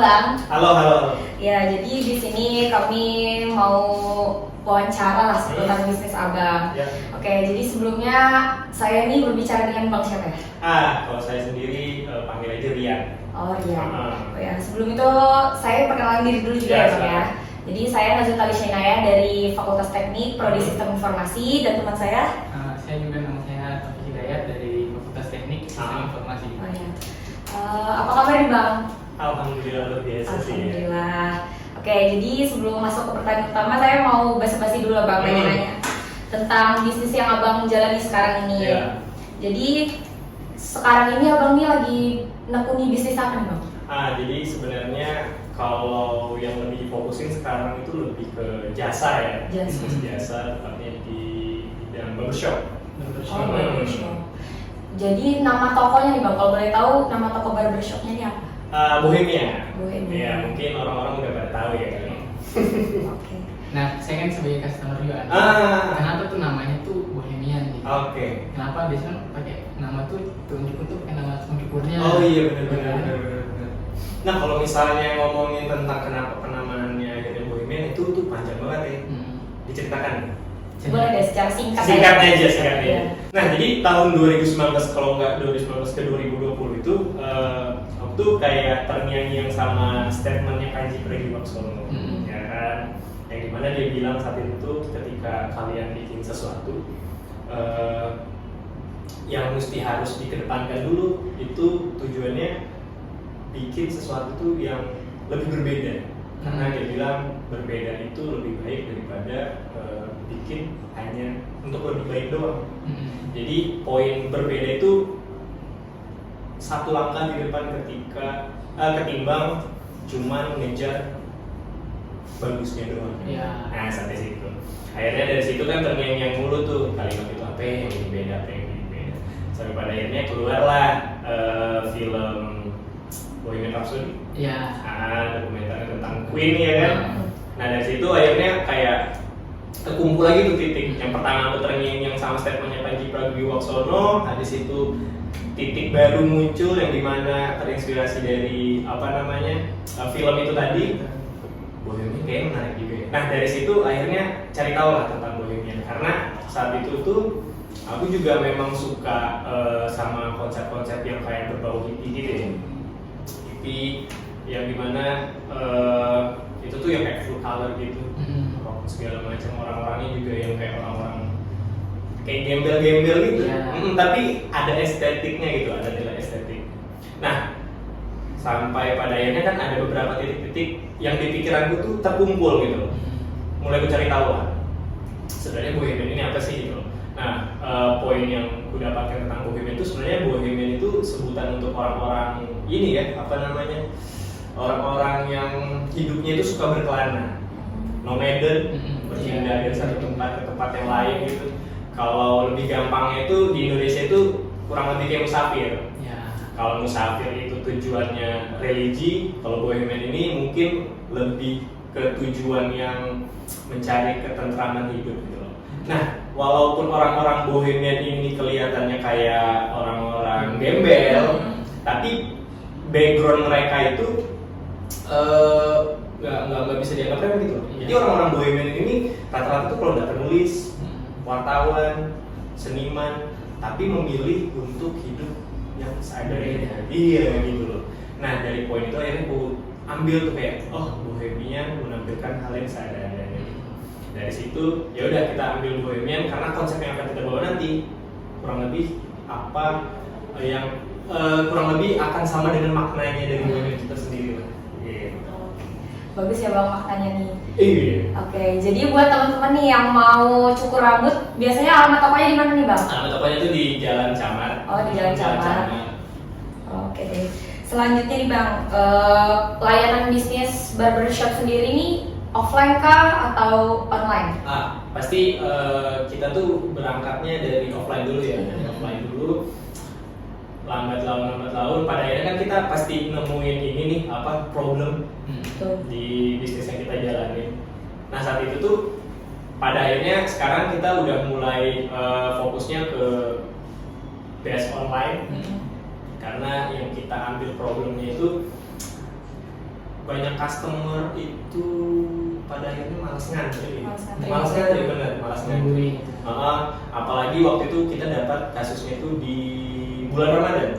Bang. Halo, halo. Ya, jadi di sini kami mau wawancara lah seputar bisnis Abang. Ya. Oke, jadi sebelumnya saya ini berbicara dengan Bang siapa ya? Kalau saya sendiri panggil aja Rian. Oh Rian. Oh ya, sebelum itu saya perkenalan diri dulu juga Ya, ya Bang ya. Jadi saya Najwa Talishainaya dari Fakultas Teknik Prodi Sistem Informasi, dan teman saya Saya juga nama saya Taufik Hidayat dari Fakultas Teknik Sistem Informasi. Oh ya. Apa kabar nih Bang? Alhamdulillah luar biasa sih. Alhamdulillah. Oke, jadi sebelum masuk ke pertanyaan utama, saya mau basa-basi dulu Bang, nanya tentang bisnis yang Abang jalani sekarang ini. Ya. Jadi sekarang ini Abang ini lagi nekuni bisnis apa nih Bang? Jadi sebenarnya kalau yang lebih difokusin sekarang itu lebih ke jasa ya. Jasa. Bisnis jasa, tepatnya di bidang barbershop. Oh, barbershop. Jadi nama tokonya nih Bang, kalau boleh tahu nama toko barbershopnya ini apa? Bohemia. Bohemia. Ya, mungkin orang-orang udah pada tahu ya kali. Oke. Nah, saya kan sebagai customer juga. Kenapa tuh namanya tuh Bohemian gitu? Oke. Kenapa biasanya pakai nama tuh tunjuk tuh pakai nama tunjukurnya? Oh iya benar. Nah kalau misalnya ngomongin tentang kenapa penamaannya akhirnya Bohemian itu tuh panjang banget ya. Diceritakan. Boleh deh secara singkat Singkat aja. Ya. Nah jadi tahun 2019 kalau nggak 2019 ke 2020 itu waktu kayak terngiang-ngiang sama statementnya Panji Pragiwaksono, ya kan, yang dimana dia bilang saat itu ketika kalian bikin sesuatu yang mesti harus dikedepankan dulu itu tujuannya bikin sesuatu tuh yang lebih berbeda. Karena dia bilang berbeda itu lebih baik daripada bikin hanya untuk lebih baik doang. Jadi poin berbeda itu satu langkah di depan ketika ketimbang cuman ngejar bagusnya doang. Ya. Nah sampai situ. Akhirnya dari situ kan terngiang-ngiang mulu tuh kalimat itu apa yang ini beda, apa yang ini beda. Sampai pada akhirnya keluarlah film Bohemian Rhapsody. Iya. Dokumenter tentang Queen ya kan. Nah dari situ akhirnya kayak terkumpul lagi tuh titik. Yang pertama aku terngiang-ngiang sama statementnya Panji Pragiwaksono. Habis itu titik baru muncul yang dimana terinspirasi dari film itu tadi. Bohemian kayaknya menarik juga ya. Nah dari situ akhirnya cari tahu lah tentang Bohemian karena saat itu tuh aku juga memang suka sama konsep-konsep yang kayak berbau hippie gitu ya. Hippie yang dimana itu tuh yang kayak full color gitu, segala macam, orang-orangnya juga yang kayak orang-orang kayak gembel-gembel gitu, tapi ada estetiknya gitu, ada nilai estetik. Nah sampai pada akhirnya kan ada beberapa titik-titik yang di pikiranku tuh terkumpul gitu, mulai aku cari tahu lah sebenarnya Bohemian ini apa sih gitu. Nah poin yang aku dapatkan tentang Bohemian itu sebenarnya Bohemian itu sebutan untuk orang-orang ini ya, orang-orang yang hidupnya itu suka berkelana, nomaden, berpindah dari satu tempat ke tempat yang lain gitu. Kalau lebih gampangnya itu di Indonesia itu kurang lebih kayak musafir. Kalau musafir itu tujuannya religi, kalau Bohemian ini mungkin lebih ke tujuan yang mencari ketentraman hidup gitu loh. Nah, walaupun orang-orang Bohemian ini kelihatannya kayak orang-orang gembel, tapi background mereka itu nggak bisa dianggap remeh gitu. Jadi orang-orang Bohemian ini rata-rata tuh kalau nggak penulis, wartawan, seniman, tapi memilih untuk hidup yang seadanya. Iya gitu loh. Nah dari poin itu akhirnya aku ambil tuh kayak Bohemian menampilkan hal yang seadanya. Dari situ ya udah kita ambil Bohemian karena konsep yang akan kita bawa nanti kurang lebih apa yang kurang lebih akan sama dengan maknanya dari Bohemian kita sendiri lah. Bagus ya Bang maknanya nih. Iya. Oke, jadi buat teman-teman nih yang mau cukur rambut, biasanya alamat tokonya di mana nih Bang? Alamat tokonya itu di Jalan Camar. Oh di Jalan Camar. Oke deh. Selanjutnya nih Bang, layanan bisnis barbershop sendiri nih offline kah atau online? Pasti kita tuh berangkatnya dari offline dulu ya, dari offline dulu. Lambat laun pada akhirnya kan kita pasti nemuin ini nih problem di bisnis yang kita jalani. Nah saat itu tuh pada akhirnya sekarang kita udah mulai fokusnya ke base online karena yang kita ambil problemnya itu banyak customer itu pada akhirnya malas ngantri. Malas ngantri. Bener, malas ngantri. Apalagi waktu itu kita dapat kasusnya itu di bulan Ramadan.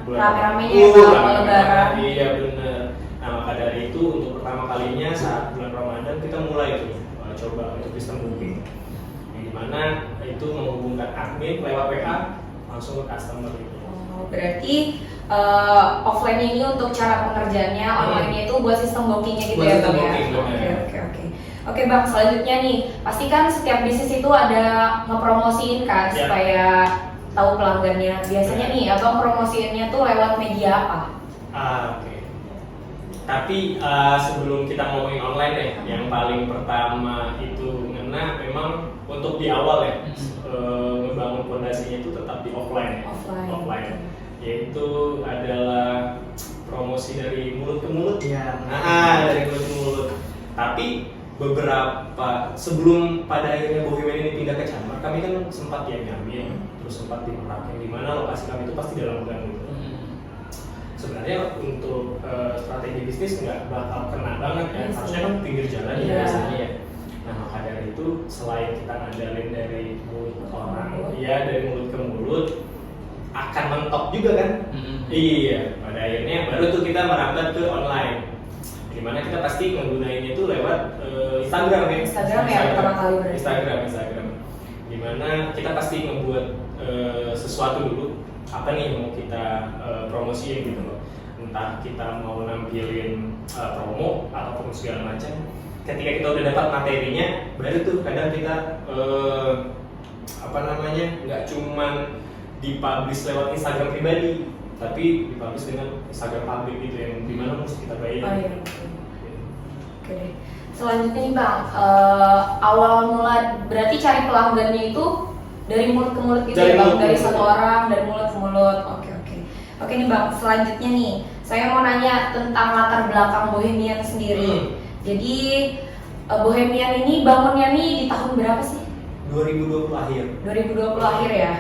Rame-ramenya ya kalau lebaran. Iya bener. Nah maka dari itu untuk pertama kalinya saat bulan Ramadan kita mulai tuh coba untuk sistem booking. Yang dimana itu menghubungkan admin lewat WA langsung ke customer gitu. Berarti offline ini untuk cara pengerjaannya, online itu buat sistem bookingnya gitu buat ya sistem Bang booking, ya? Oke Bang, selanjutnya nih, pasti kan setiap bisnis itu ada ngepromosiin kan supaya tahu pelanggannya. Biasanya nih, Abang promosiinnya tuh lewat media apa? Oke. Tapi sebelum kita ngomongin online deh, yang paling pertama itu ngena memang untuk di awal ya, ngebangun fondasinya itu tetap di offline. Yaitu adalah promosi dari mulut ke mulut. Dari mulut ke mulut. Tapi beberapa sebelum pada akhirnya Bohemian ini pindah ke Camar, kami kan sempat ya ngambil, terus sempat di Merak, yang dimana lokasi kami itu pasti dalam gang gitu. Sebenarnya untuk strategi bisnis nggak bakal kena banget ya, harusnya kan pinggir jalan ya biasanya ya. Nah maka dari itu selain kita ngandalin dari mulut orang, dari mulut ke mulut, akan mentok juga kan? Iya, pada akhirnya baru tuh kita merambat ke online. Dimana kita pasti menggunainnya itu lewat Instagram ya. Instagram ya pertama kali berarti. Instagram. Dimana kita pasti membuat sesuatu dulu. Apa nih yang mau kita promosiin gitu loh. Entah kita mau nampilin promo ataupun segala macam. Ketika kita udah dapat materinya, baru tuh kadang kita nggak cuman dipublish lewat Instagram pribadi, tapi dipublish dengan Instagram publik gitu yang dimana mesti kita bayar. Oke deh. Selanjutnya nih Bang, awal mula berarti cari pelanggannya itu dari mulut ke mulut gitu ya Bang, dari satu orang, dari mulut ke mulut. Oke nih Bang, selanjutnya nih saya mau nanya tentang latar belakang Bohemian sendiri. Jadi Bohemian ini bangunnya nih di tahun berapa sih? 2020 akhir. 2020 akhir ya.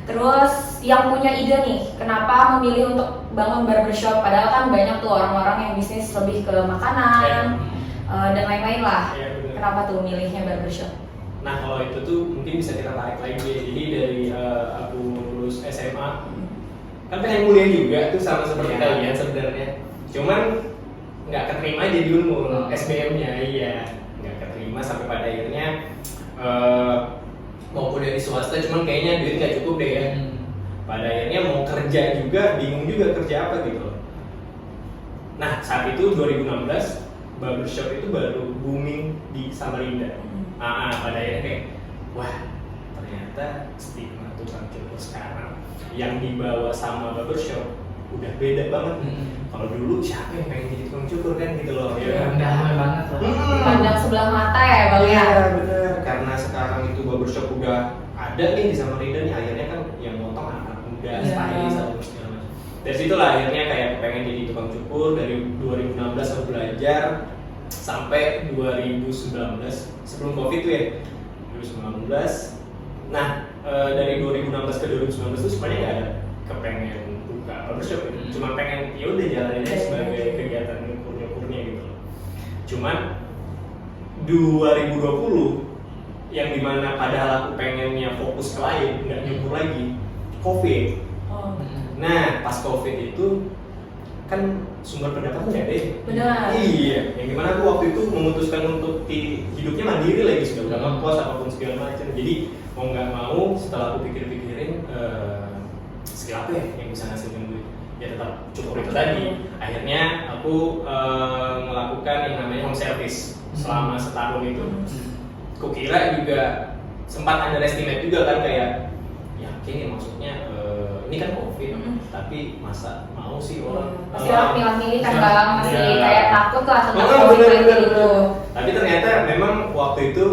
Terus yang punya ide nih, kenapa memilih untuk bangun barbershop? Padahal kan banyak tuh orang-orang yang bisnis lebih ke makanan dan lain-lain lah. Kenapa tuh milihnya barbershop? Nah kalau itu tuh mungkin bisa kita tarik lagi. Jadi dari aku lulus SMA, kan pengen kuliah juga tuh sama seperti kalian sebenarnya. Cuman nggak keterima jadi Unmul, SBM-nya nggak keterima sampai pada akhirnya mau kuliah di swasta, cuman kayaknya duit nggak cukup deh ya. Pada akhirnya mau kerja juga, bingung juga kerja apa gitu. Nah saat itu 2016 barbershop itu baru booming di Samarinda. Pada akhirnya kayak, wah ternyata stigma tukang cukur sekarang yang dibawa sama barbershop udah beda banget. Kalau dulu siapa yang pengen jadi tukang cukur kan gitu loh. Rendah banget loh. Pandang sebelah mata ya Bang ya. Iya bener, karena sekarang itu barbershop udah ada nih di Samarinda nih, akhirnya kan yang motong anak muda, stylish atau segala macam. Dari situlah akhirnya kayak pengen jadi tukang cukur. Dari 2016 aku belajar sampai 2019 sebelum Covid tuh ya, 2019. Nah dari 2016 ke 2019 itu sebenarnya nggak ada kepengen buka barbershop ya. Cuma pengen ya udah jalaninnya sebagai kegiatan nyukur-nyukurnya gitu loh. Cuman 2020 yang dimana padahal aku pengennya fokus ke lain, nggak nyukur lagi, Covid. Nah pas Covid itu kan sumber pendapatan nggak deh. Benar. Iya, yang dimana aku waktu itu memutuskan untuk hidupnya mandiri lagi, sudah udah ngekos apapun segala macam. Jadi mau nggak mau setelah aku pikir-pikirin skill apa ya yang bisa ngasilin duit, ya tetap cukup itu tadi. Akhirnya aku melakukan yang namanya home service selama setahun itu. Kukira juga sempat underestimate juga kan, kayak ya kayaknya maksudnya ini kan Covid, tapi masa mau sih orang pasti orang pilih-pilih kan Bang, masih ya, kayak takut lah tentang Covid itu. Tapi ternyata memang waktu itu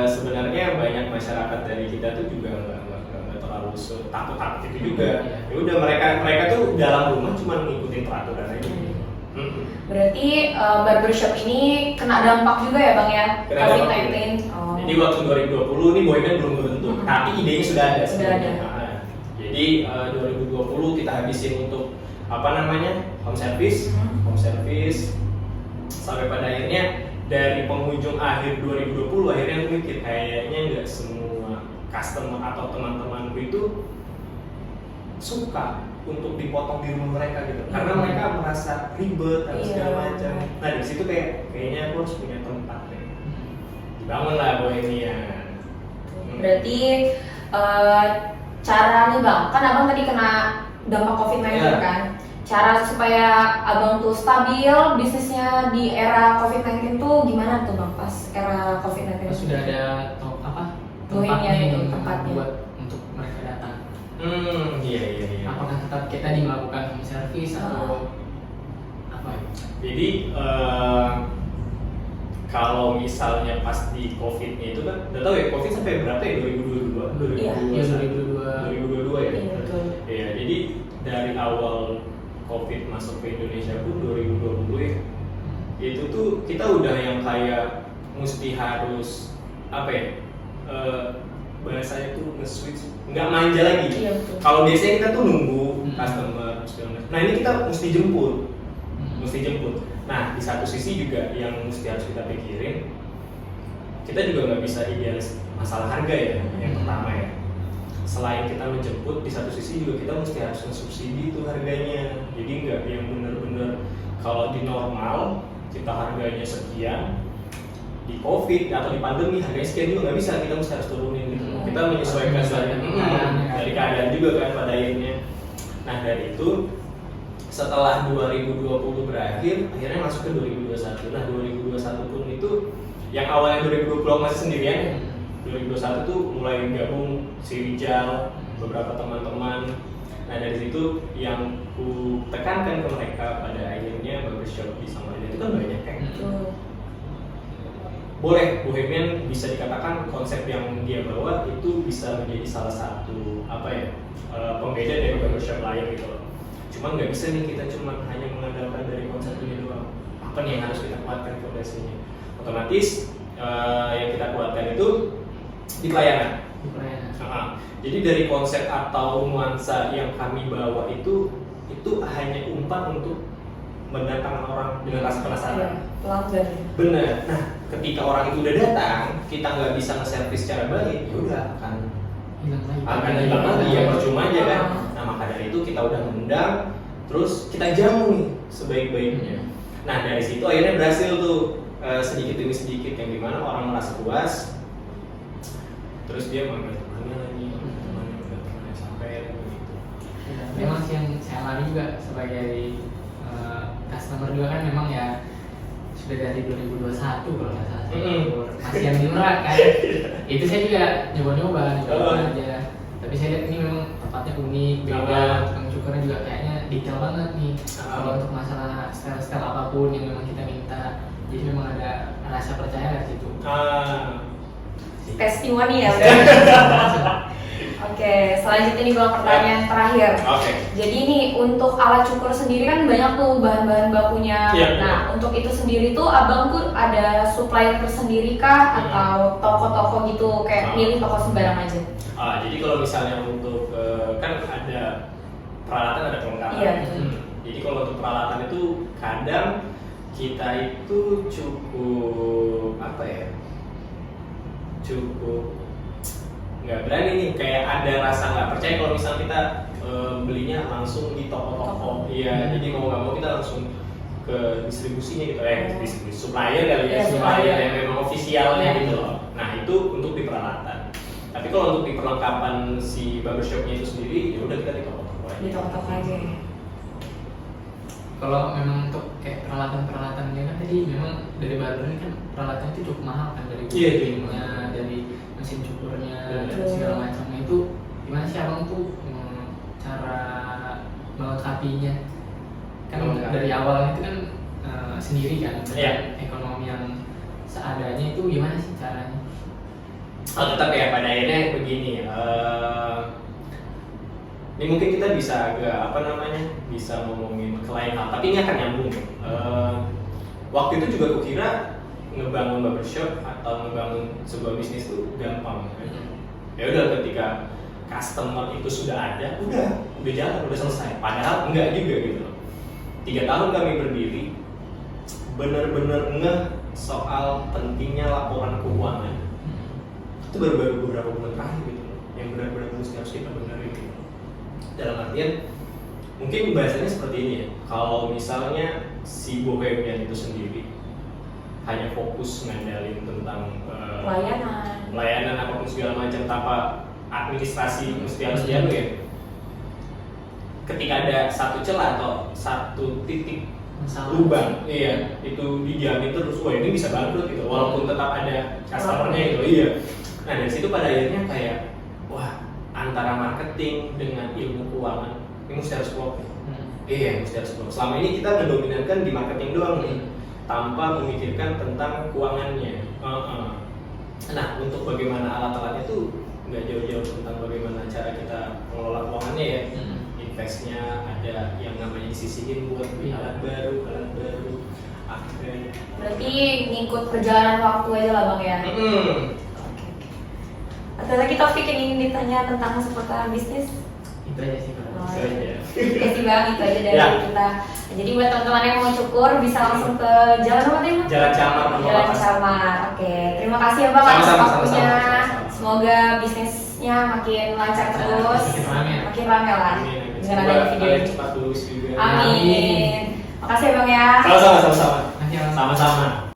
sebenarnya banyak masyarakat dari kita tuh juga nggak terlalu takut itu juga. Ya udah mereka tuh dalam rumah cuma ngikutin peraturan aja. Berarti barbershop ini kena dampak juga ya Bang ya, COVID-19. Jadi waktu 2020 ini Bohemian belum berbentuk, tapi idenya sudah ada. Sudah ada. Jadi 2020 kita habisin untuk home service sampai pada akhirnya dari penghujung akhir 2020 akhirnya aku mikir kayaknya nggak semua customer atau teman-temanku itu suka untuk dipotong di rumah mereka gitu karena mereka merasa ribet atau segala macam. Nah di situ kayaknya aku harus punya tempat ya. Dibangun lah Bohemia. Berarti cara nih bang, kan abang tadi kena dampak COVID-19 kan? Cara supaya abang tuh stabil bisnisnya di era COVID-19 tuh gimana tuh bang pas era COVID-19? Sudah ada Bohemia itu yang tempatnya buat untuk mereka datang. Iya. Apakah tetap kita melakukan home service atau apa ya? Jadi kalau misalnya pas di COVID-nya itu kan, udah tahu ya COVID sampai berapa ya 2022? Iya. 2022 ya. Iya betul. Iya, jadi dari awal COVID masuk ke Indonesia pun 2020 ya, itu tuh kita udah yang kayak mesti harus bahasanya tuh nge-switch, nggak manja lagi. Iya, betul. Kalau biasanya kita tuh nunggu customer, nah ini kita mesti jemput. Nah di satu sisi juga yang mesti harus kita pikirin, kita juga nggak bisa idealis masalah harga ya, yang pertama ya. Selain kita menjemput, di satu sisi juga kita mesti harus mensubsidi itu harganya. Jadi nggak yang bener-bener kalau di normal kita harganya sekian, di COVID atau di pandemi harganya sekian juga nggak bisa, kita mesti harus turunin gitu. Kita menyesuaikan dari keadaan juga kan pada akhirnya. Nah dari itu setelah 2020 berakhir, akhirnya masuk ke 2021. Nah 2021 pun itu yang awalnya 2020 masih sendirian, 2021 tuh mulai gabung si Rijal, beberapa teman-teman. Nah dari situ yang ku tekankan ke mereka pada akhirnya barbershop di Samarinda itu kan banyak kan. Boleh Bohemian bisa dikatakan konsep yang dia bawa itu bisa menjadi salah satu pembeda dari barbershop lain gitu loh. Cuma nggak bisa nih kita cuma hanya mengandalkan dari konsep ini doang. Apa nih yang harus kita kuatkan fondasinya? Otomatis yang kita kuatkan itu di pelayanan. Jadi dari konsep atau nuansa yang kami bawa itu hanya umpan untuk mendatangkan orang dengan rasa penasaran. Pelanggan. Bener. Nah, ketika orang itu udah datang, kita nggak bisa nge-service secara baik, ya udah akan hilang lagi ya, percuma aja kan. Nah maka dari itu kita udah mengundang, terus kita jamu nih sebaik-baiknya. Nah dari situ akhirnya berhasil tuh sedikit demi sedikit yang dimana orang merasa puas, terus dia manggil temannya lagi, temannya udah pernah sampai begitu. Memang sih yang saya alami juga sebagai customer juga kan memang ya sudah dari 2021 kalau nggak salah masih yang di Merak kan. Itu saya juga nyoba aja. Tapi saya lihat ini memang tempatnya unik, beda, tukang cukurnya juga kayaknya detail banget nih. Kalau untuk masalah style apapun yang memang kita minta, jadi memang ada rasa percaya dari situ. Testimoni ya. Oke, selanjutnya nih bang pertanyaan terakhir. Jadi ini untuk alat cukur sendiri kan banyak tuh bahan-bahan bakunya. Nah untuk itu sendiri tuh abang tuh ada supplier tersendiri kah atau toko-toko gitu kayak milih toko sembarang aja? Jadi kalau misalnya untuk kan ada peralatan ada kelengkapan. Jadi kalau untuk peralatan itu kadang kita itu cukup nggak berani nih, kayak ada rasa nggak percaya kalau misalnya kita belinya langsung di toko-toko. Iya, jadi mau nggak mau kita langsung ke distribusinya gitu, distribusi supplier kali ya, supplier yang memang ofisialnya gitu loh. Nah itu untuk di peralatan. Tapi kalau untuk di perlengkapan si barbershopnya itu sendiri, ya udah kita di toko-toko aja. Di toko-toko aja. Kalau memang untuk kayak peralatan-peralatannya kan tadi memang dari barber ini kan peralatan itu cukup mahal kan, dari guntingnya, dari mesin cukurnya, dan segala macamnya. Itu gimana sih abang tuh cara melengkapinya? Kan dari awal itu kan sendiri kan, dengan ekonomi yang seadanya, itu gimana sih caranya? Tetap ya pada akhirnya begini. Ini mungkin kita bisa agak bisa ngomongin ke lain hal, tapi ini akan nyambung. Waktu itu juga kukira ngebangun barbershop atau ngebangun sebuah bisnis itu gampang. Ya udah ketika customer itu sudah ada, udah jalan, udah selesai. Padahal enggak juga gitu. 3 tahun kami berdiri, bener-bener ngeh soal pentingnya laporan keuangan. Itu baru beberapa bulan terakhir gitu, yang benar-benar harus kita benerin gitu. Dalam artian, mungkin bahasanya seperti ini ya. Kalau misalnya si Bohemian itu sendiri hanya fokus ngandalin tentang pelayanan apapun segala macam tanpa administrasi mesti harus jalan ya. Ketika ada satu celah atau satu titik lubang, iya, itu dijamin terus, wah ini bisa bangkrut gitu, walaupun tetap ada customernya gitu, iya. Nah dari situ pada akhirnya kayak, wah antara marketing dengan ilmu keuangan ini mesti harus klop ya. Iya, mesti harus klop. Selama ini kita mendominankan di marketing doang nih, tanpa memikirkan tentang keuangannya. Nah untuk bagaimana alat-alatnya tuh nggak jauh-jauh tentang bagaimana cara kita mengelola keuangannya ya. Investnya ada yang namanya disisihin buat beli alat baru, upgrade. Berarti ngikut perjalanan waktu aja lah Bang ya? Ada lagi topik yang ingin ditanya tentang seputaran bisnis? Itu aja sih Bang. Oh, Itu aja. Oke sih Bang, itu aja dari kita. Jadi buat teman-teman yang mau cukur bisa langsung ke jalan apa tadi Bang? Jalan Camar nomor Jalan 8. Camar. Oke, terima kasih ya Bang atas Sama-sama, waktunya. sama-sama. Semoga bisnisnya makin lancar terus, makin rame lah. Dengan Semoga adanya video kalian ini. cepat lulus juga. Amin. Makasih ya Bang ya. Sama-sama. Makasih, Bang. Sama-sama.